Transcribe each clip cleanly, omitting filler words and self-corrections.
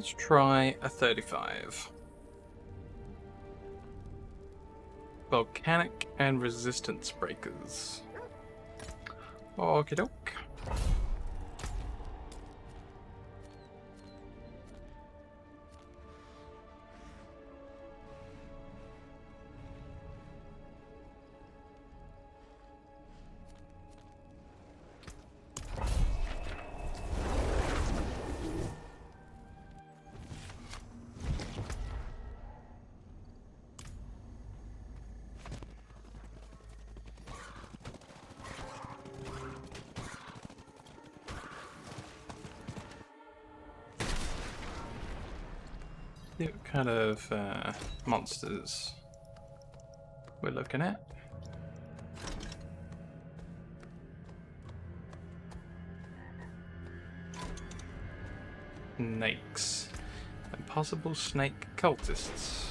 Let's try a 35. Volcanic and resistance breakers. Okie doke. What kind of monsters we're looking at? Snakes. And possible snake cultists.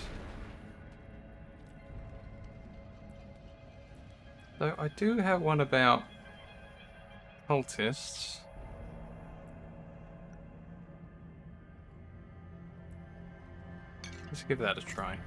So I do have one about cultists. Let's give that a try.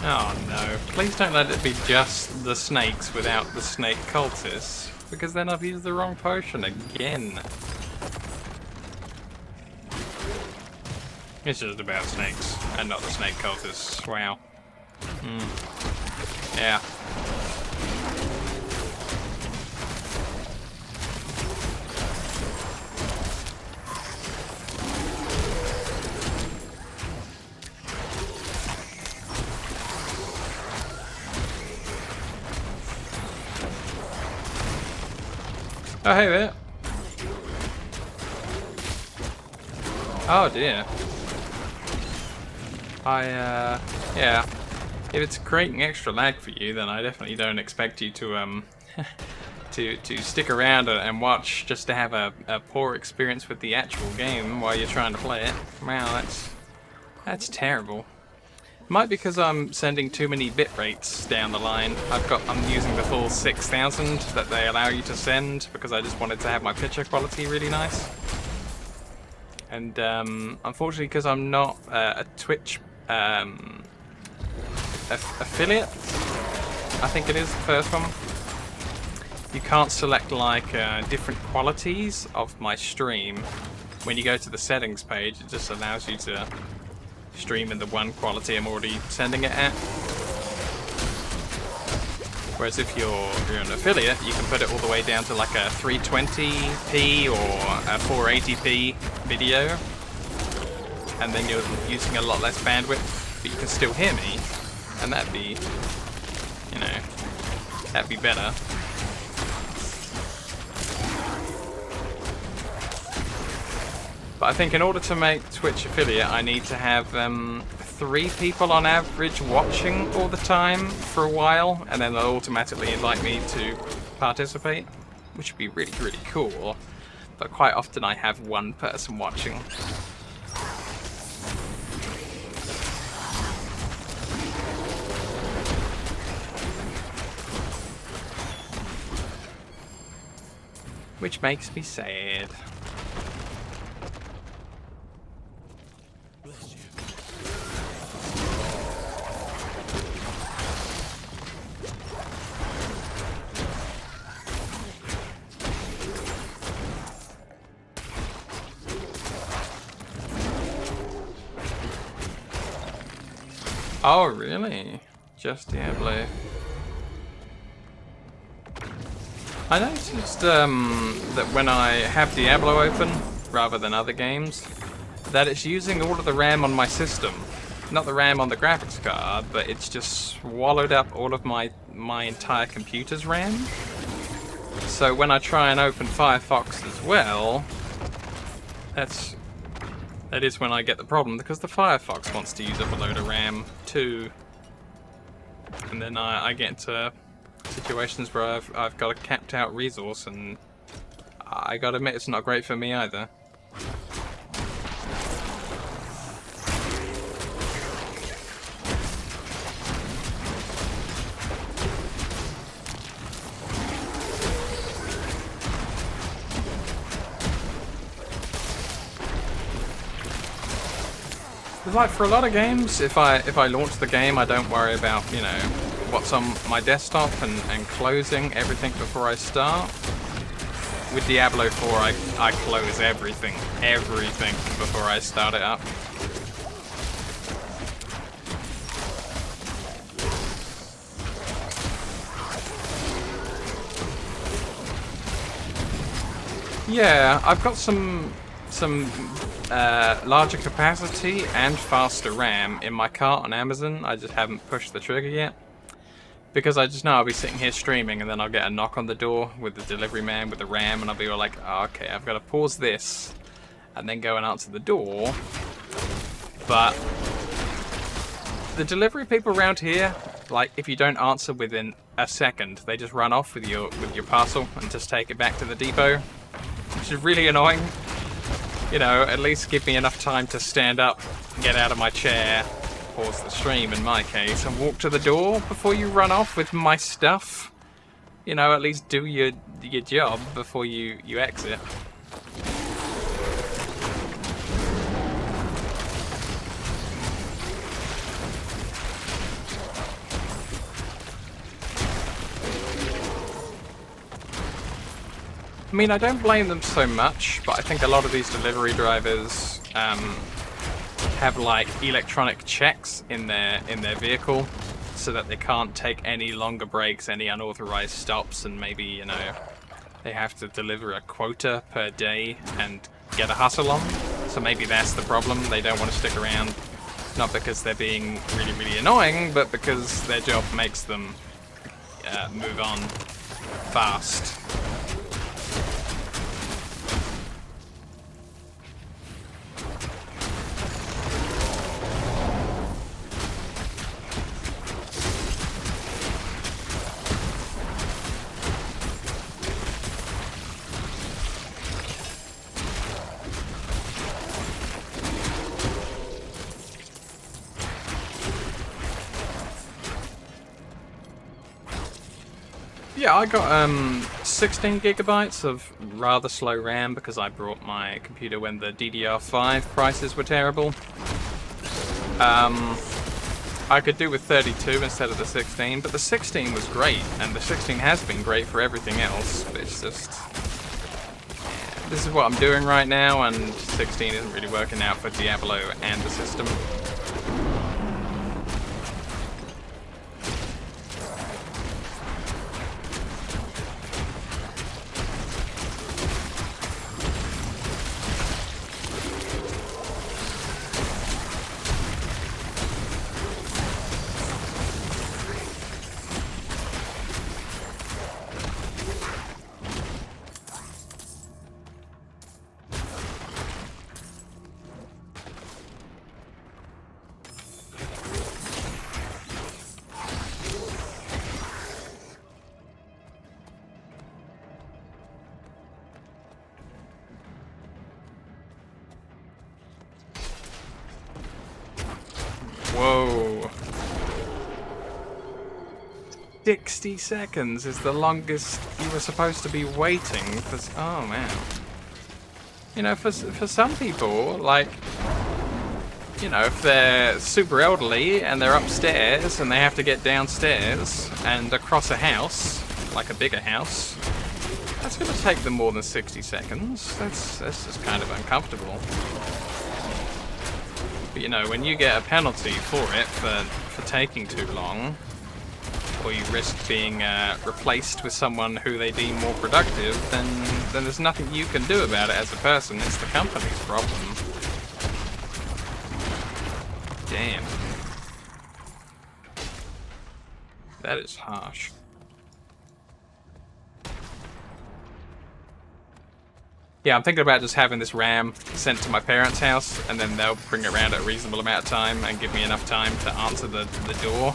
Oh no, please don't let it be just the snakes without the snake cultists, because then I've used the wrong potion again. It's just about snakes, and not the snake cultists. Wow. Yeah. Oh, hey there. Oh dear. Yeah. If it's creating extra lag for you, then I definitely don't expect you to, to stick around and watch just to have a poor experience with the actual game while you're trying to play it. Wow, that's terrible. Might be because I'm sending too many bit rates down the line. I'm using the full 6,000 that they allow you to send because I just wanted to have my picture quality really nice. And unfortunately, because I'm not a Twitch affiliate, I think it is the first one, you can't select like different qualities of my stream. When you go to the settings page, it just allows you to stream in the one quality I'm already sending it at. Whereas if you're an affiliate, you can put it all the way down to like a 320p or a 480p video, and then you're using a lot less bandwidth, but you can still hear me, and that'd be, you know, that'd be better. But I think in order to make Twitch affiliate, I need to have 3 people on average watching all the time for a while, and then they'll automatically invite me to participate, which would be really, really cool. But quite often I have 1 person watching. Which makes me sad. Oh, really? Just Diablo. I noticed that when I have Diablo open, rather than other games, that it's using all of the RAM on my system. Not the RAM on the graphics card, but it's just swallowed up all of my entire computer's RAM. So when I try and open Firefox as well, that is when I get the problem, because the Firefox wants to use up a load of RAM too. And then I get into situations where I've got a capped out resource, and I gotta admit it's not great for me either. like for a lot of games, if I launch the game, I don't worry about, you know, what's on my desktop and closing everything before I start. With Diablo 4, I close everything before I start it up. Yeah, I've got some larger capacity and faster RAM in my cart on Amazon. I just haven't pushed the trigger yet. Because I just know I'll be sitting here streaming and then I'll get a knock on the door with the delivery man with the RAM and I'll be all like, oh, okay, I've got to pause this and then go and answer the door. But the delivery people around here, like, if you don't answer within a second, they just run off with your parcel and just take it back to the depot, which is really annoying. You know, at least give me enough time to stand up, get out of my chair, pause the stream in my case, and walk to the door before you run off with my stuff. You know, at least do your job before you exit. I mean, I don't blame them so much, but I think a lot of these delivery drivers have like electronic checks in their vehicle so that they can't take any longer breaks, any unauthorized stops, and maybe, you know, they have to deliver a quota per day and get a hustle on. So maybe that's the problem. They don't want to stick around, not because they're being really, really annoying, but because their job makes them move on fast. Yeah, I got 16 gigabytes of rather slow RAM because I brought my computer when the DDR5 prices were terrible. I could do with 32 instead of the 16, but the 16 was great, and the 16 has been great for everything else, but it's just... yeah, this is what I'm doing right now, and 16 isn't really working out for Diablo and the system. Whoa. 60 seconds is the longest you were supposed to be waiting for... oh, man. You know, for some people, like... you know, if they're super elderly and they're upstairs and they have to get downstairs and across a house, like a bigger house, that's going to take them more than 60 seconds. That's just kind of uncomfortable. But, you know, when you get a penalty for it, for taking too long, or you risk being replaced with someone who they deem more productive, then there's nothing you can do about it as a person. It's the company's problem. Damn. That is harsh. Yeah, I'm thinking about just having this RAM sent to my parents' house, and then they'll bring it around at a reasonable amount of time and give me enough time to answer the door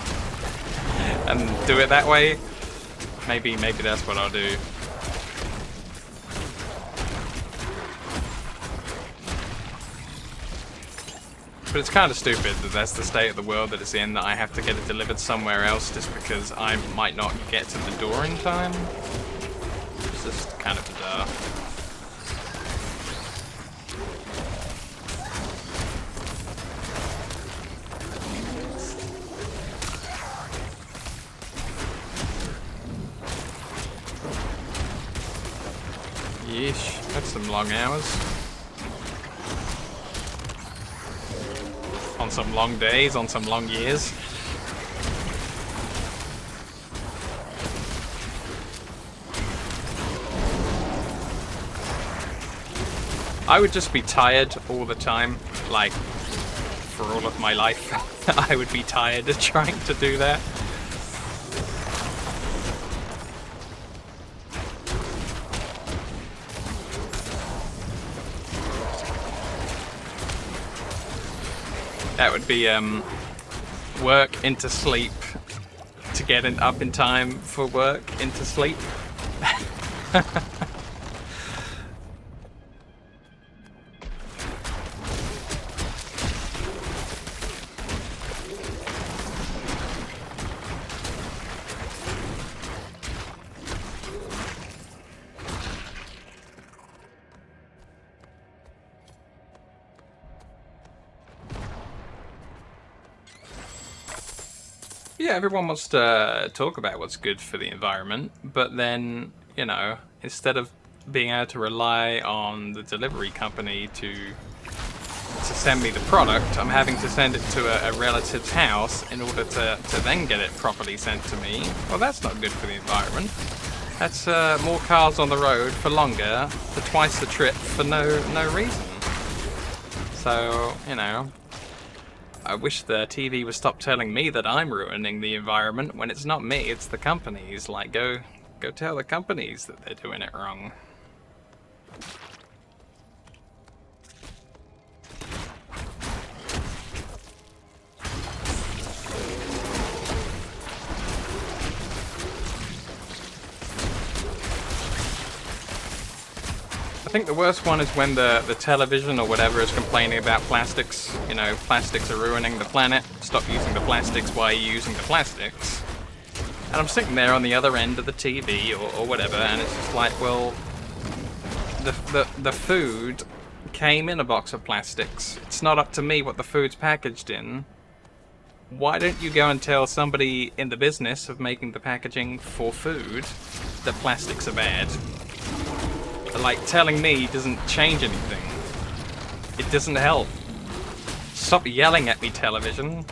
and do it that way. Maybe that's what I'll do. But it's kind of stupid that that's the state of the world that it's in, that I have to get it delivered somewhere else just because I might not get to the door in time. It's just kind of bizarre. Yeesh, that's some long hours. On some long days, on some long years. I would just be tired all the time, like, for all of my life. I would be tired of trying to do that. That would be work into sleep to get up in time for work into sleep. Yeah, everyone wants to talk about what's good for the environment, but then, you know, instead of being able to rely on the delivery company to send me the product, I'm having to send it to a relative's house in order to then get it properly sent to me. Well, that's not good for the environment. That's more cars on the road for longer, for twice the trip, for no reason. So, you know, I wish the TV would stop telling me that I'm ruining the environment when it's not me, it's the companies. Like, go tell the companies that they're doing it wrong. I think the worst one is when the television or whatever is complaining about plastics. You know, plastics are ruining the planet. Stop using the plastics. Why are you using the plastics? And I'm sitting there on the other end of the TV or whatever, and it's just like, well, the food came in a box of plastics. It's not up to me what the food's packaged in. Why don't you go and tell somebody in the business of making the packaging for food that plastics are bad? Like, telling me doesn't change anything. It doesn't help. Stop yelling at me, television.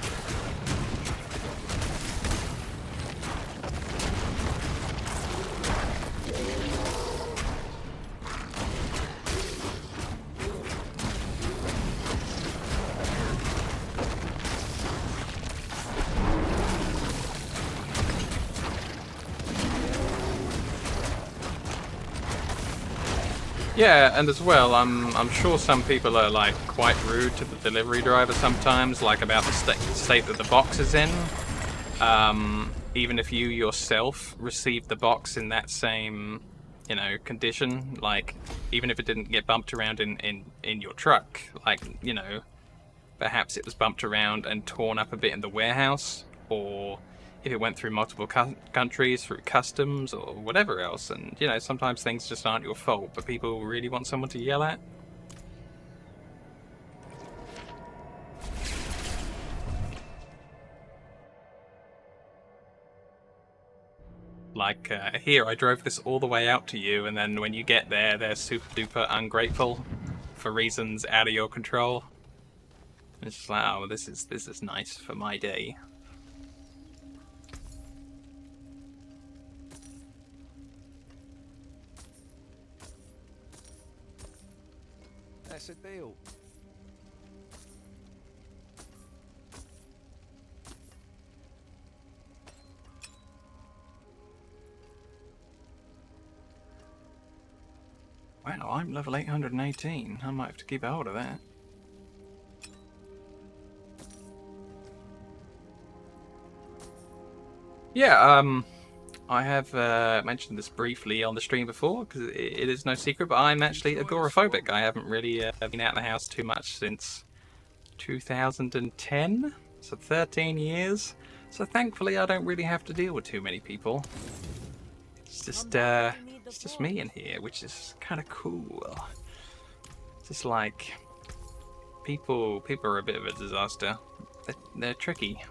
Yeah, and as well, I'm sure some people are like quite rude to the delivery driver sometimes, like about the state that the box is in. Even if you yourself received the box in that same, you know, condition, like even if it didn't get bumped around in your truck, like, you know, perhaps it was bumped around and torn up a bit in the warehouse, or if it went through multiple countries, through customs, or whatever else. And, you know, sometimes things just aren't your fault, but people really want someone to yell at. Like, here, I drove this all the way out to you, and then when you get there, they're super duper ungrateful for reasons out of your control. It's just like, oh, this is nice for my day. That's a deal. Wow, I'm level 818. I might have to keep a hold of that. Yeah, I have mentioned this briefly on the stream before, because it is no secret, but I'm actually agoraphobic. I haven't really been out of the house too much since 2010, so 13 years. So thankfully I don't really have to deal with too many people. It's just me in here, which is kind of cool. Just like, people are a bit of a disaster. They're tricky.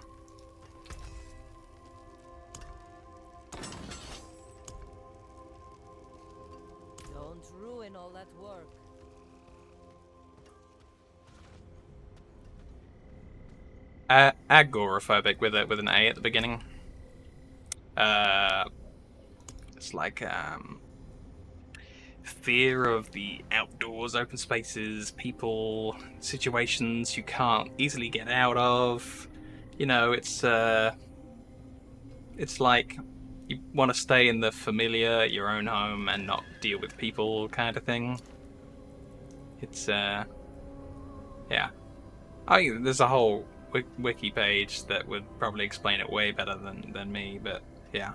all that work. Agoraphobic with an A at the beginning. It's like fear of the outdoors, open spaces, people, situations you can't easily get out of. You know, it's like you want to stay in the familiar, your own home, and not deal with people, kind of thing. It's yeah. I think there's a whole wiki page that would probably explain it way better than me, but yeah.